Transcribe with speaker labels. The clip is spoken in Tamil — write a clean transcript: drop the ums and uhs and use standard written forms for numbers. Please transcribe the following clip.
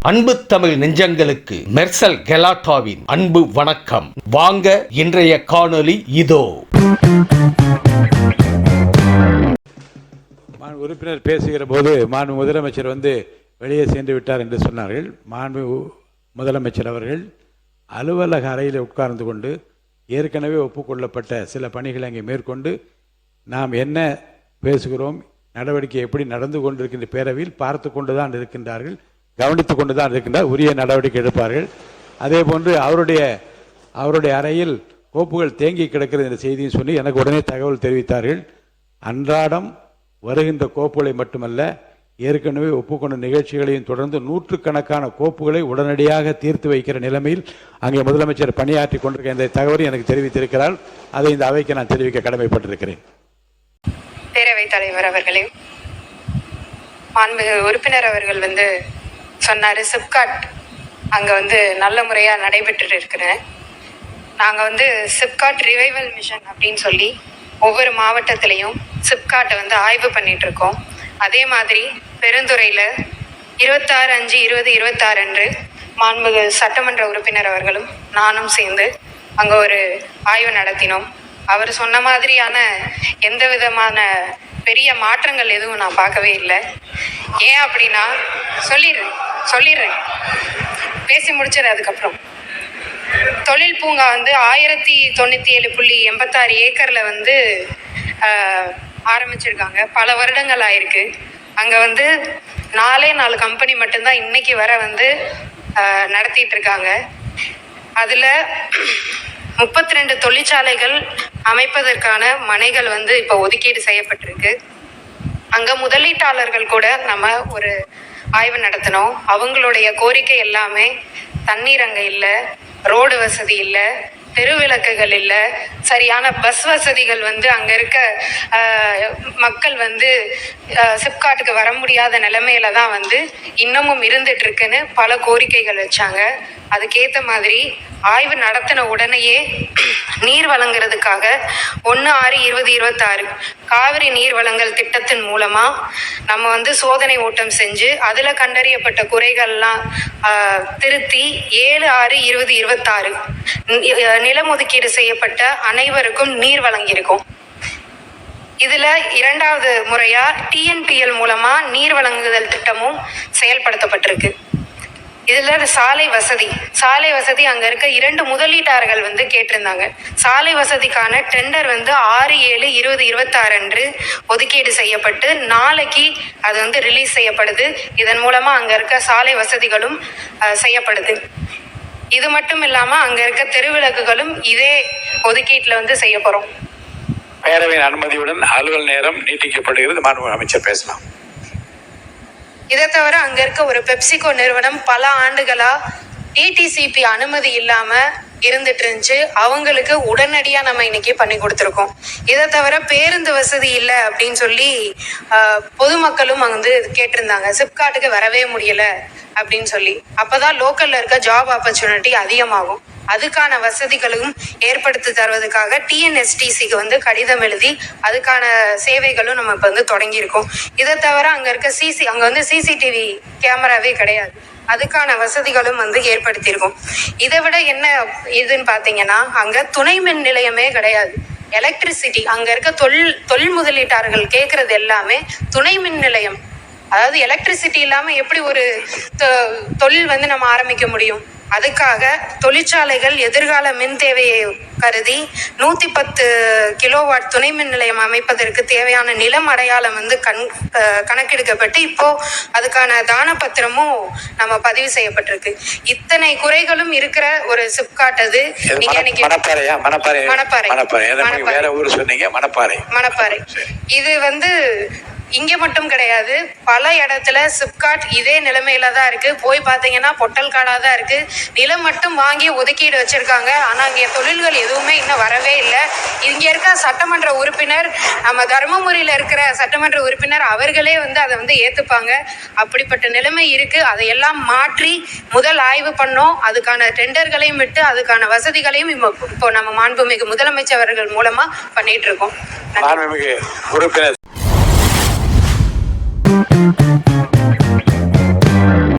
Speaker 1: அன்பு தமிழ் நெஞ்சங்களுக்கு மெர்சல் கெலாட்டாவின் அன்பு வணக்கம். வாங்க இன்றைய காணொளி இதோ.
Speaker 2: உறுப்பினர் பேசுகிற போது மாண்பு முதலமைச்சர் வெளியே சென்று விட்டார் என்று சொன்னார்கள். மாண்பு முதலமைச்சர் அவர்கள் அலுவலக அறையில் உட்கார்ந்து கொண்டு ஏற்கனவே ஒப்புக்கொள்ளப்பட்ட சில பணிகளை அங்கே மேற்கொண்டு நாம் என்ன பேசுகிறோம், நடவடிக்கை எப்படி நடந்து கொண்டிருக்கின்ற பேரவையில் பார்த்து கொண்டுதான் இருக்கின்றார்கள், கவனித்து கொண்டுதான் இருக்கின்றார். உரிய நடவடிக்கை எடுப்பார்கள். அதே போன்று அவருடைய அறையில் கோப்புகள் தேங்கி கிடக்கிறது என்ற செய்தியும் சொல்லி எனக்கு உடனே தகவல் தெரிவித்தார்கள். அன்றாடம் வருகின்ற கோப்புகளை மட்டுமல்ல, ஏற்கனவே ஒப்புக்கொண்ட நிகழ்ச்சிகளையும் தொடர்ந்து நூற்றுக்கணக்கான கோப்புகளை உடனடியாக தீர்த்து வைக்கிற நிலைமையில் அங்கே முதலமைச்சர் பணியாற்றி கொண்டிருக்க இந்த தகவலை எனக்கு தெரிவித்திருக்கிறார். அதை இந்த அவைக்கு நான் தெரிவிக்க கடமைப்பட்டிருக்கிறேன்.
Speaker 3: பேரவைத் தலைவர் அவர்களே, மாண்புமிகு உறுப்பினர் அவர்கள் சொன்னாரு சிப்காட் அங்க நல்ல முறையா நடைபெற்று இருக்கிறேன். நாங்க சிப்காட் ரிவைவல் மிஷன் அப்படின்னு சொல்லி ஒவ்வொரு மாவட்டத்திலையும் சிப்காட்டை ஆய்வு பண்ணிட்டு இருக்கோம். அதே மாதிரி பெருந்துறையில 26/5/2026 அன்று மாண்புமிகு சட்டமன்ற உறுப்பினர் அவர்களும் நானும் சேர்ந்து அங்க ஒரு ஆய்வு நடத்தினோம். அவர் சொன்ன மாதிரியான எந்த விதமான பெரிய மாற்றங்கள் எதுவும் நான் பார்க்கவே இல்லை. ஏன் அப்படின்னா, சொல்லிடுறேன் பேசி முடிச்சது. அதுக்கப்புறம் தொழில் பூங்கா 1097.86 ஏக்கர்ல ஆரம்பிச்சிருக்காங்க. பல வருடங்கள் ஆயிருக்கு. அங்க 4 கம்பெனி மட்டும்தான் இன்னைக்கு வர நடத்திட்டு இருக்காங்க. அதுல 32 தொழிற்சாலைகள் அமைப்பதற்கான மனைகள் இப்ப ஒதுக்கீடு செய்யப்பட்டிருக்கு. அங்க முதலீட்டாளர்கள் கூட நம்ம ஒரு ஆய்வு நடத்தினோம். அவங்களுடைய கோரிக்கை எல்லாமே தண்ணீர் அங்க இல்ல, ரோடு வசதி இல்ல, தெருவிளக்குகள் இல்ல, சரியான பஸ் வசதிகள் அங்க இருக்க மக்கள் சிப்காட்டுக்கு வர முடியாத நிலைமையில தான் இன்னமும் இருந்துட்டு இருக்குன்னு பல கோரிக்கைகள் வச்சாங்க. அதுக்கேத்த மாதிரி ஆய்வு நடத்தின உடனேயே நீர் வழங்குறதுக்காக 1/6/2026 காவிரி நீர் வழங்கல் திட்டத்தின் மூலமா நம்ம சோதனை ஓட்டம் செஞ்சு அதுல கண்டறியப்பட்ட குறைகள்லாம் திருத்தி 7/6/2026 நிலம் ஒதுக்கீடு செய்யப்பட்ட அனைவருக்கும் நீர் வழங்கியிருக்கோம். இதுல 2வது முறையா TNPL மூலமா நீர் வழங்குதல் திட்டமும் செயல்படுத்தப்பட்டிருக்கு. இதுல சாலை வசதி அங்க இருக்க 2 முதலீட்டாளர்கள் கேட்டிருந்தாங்க. சாலை வசதிக்கான டெண்டர் 6/7/2026 அன்று ஒதுக்கீடு செய்யப்பட்டு நாளைக்கு அது ரிலீஸ் செய்யப்படுது. இதன் மூலமா அங்க இருக்க சாலை வசதிகளும் செய்யப்படுது. இது மட்டும் இல்லாம அங்க இருக்க தெருவிளக்குகளும் இதே ஒதுக்கீட்டுல செய்ய போறோம்.
Speaker 2: பேரவையின் அனுமதியுடன் அலுவல் நேரம் நீட்டிக்கப்படுகிறது. மாண்புமிகு அமைச்சர் பேசலாம்.
Speaker 3: இதை தவிர அங்க இருக்க ஒரு பெப்சிகோ நிறுவனம் பல ஆண்டுகளா டிடிசிபி அனுமதி இல்லாம இருந்துட்டு இருந்துச்சு. அவங்களுக்கு உடனடியா நம்ம இன்னைக்கு பண்ணி கொடுத்துருக்கோம். இதை தவிர பேருந்து வசதி இல்லை அப்படின்னு சொல்லி பொதுமக்களும் கேட்டிருந்தாங்க. சிப்காட்டுக்கு வரவே முடியல அப்படின்னு சொல்லி. அப்பதான் லோக்கல்ல இருக்க ஜாப் ஆப்பர்ச்சுனிட்டி அதிகமாகும். அதுக்கான வசதிகளும் ஏற்படுத்தி தருவதற்காக TNSTCக்கு கடிதம் எழுதி அதுக்கான சேவைகளும் நம்ம இப்ப தொடங்கி இருக்கோம். இதை தவிர அங்க இருக்க CCTV கேமராவே கிடையாது. அதுக்கான வசதிகளும் ஏற்படுத்தியிருக்கோம். இதை விட என்ன இதுன்னு பாத்தீங்கன்னா, அங்க துணை மின் நிலையமே கிடையாது. எலக்ட்ரிசிட்டி அங்க இருக்க தொழில் முதலீட்டாளர்கள் கேட்கறது எல்லாமே துணை மின் நிலையம். அதாவது எலக்ட்ரிசிட்டி இல்லாம எப்படி ஒரு தொழில் நம்ம ஆரம்பிக்க முடியும்? அதுக்காக தொழிற்சாலைகள் எதிர்கால மின் தேவையை கருதி 110 கிலோவாட் துணை மின் நிலையம் அமைப்பதற்கு தேவையான நிலம் அடையாளம் கணக்கெடுக்கப்பட்டு இப்போ அதுக்கான தான பத்திரமும் நம்ம பதிவு செய்யப்பட்டிருக்கு. இத்தனை குறைகளும் இருக்கிற ஒரு சிப்காட் அது. நீங்க மணப்பாறை இது இங்க மட்டும் கிடையாது, பல இடத்துல சிப்காட் இதே நிலைமையில தான் இருக்கு. போய் பாத்தீங்கன்னா பொட்டல் காடா தான் இருக்கு. நிலம் மட்டும் வாங்கி ஒதுக்கீடு வச்சிருக்காங்க. ஆனா இங்க தொழில்கள் எதுவுமே இன்னும் வரவே இல்லை. இங்க இருக்க சட்டமன்ற உறுப்பினர், நம்ம தர்மபுரியில இருக்கிற சட்டமன்ற உறுப்பினர் அவர்களே அதை ஏத்துப்பாங்க. அப்படிப்பட்ட நிலைமை இருக்கு. அதையெல்லாம் மாற்றி முதல் ஆய்வு பண்ணோம். அதுக்கான டெண்டர்களையும் விட்டு அதுக்கான வசதிகளையும் இப்போ நம்ம மாண்புமிகு முதலமைச்சர் அவர்கள் மூலமா பண்ணிட்டு இருக்கோம்.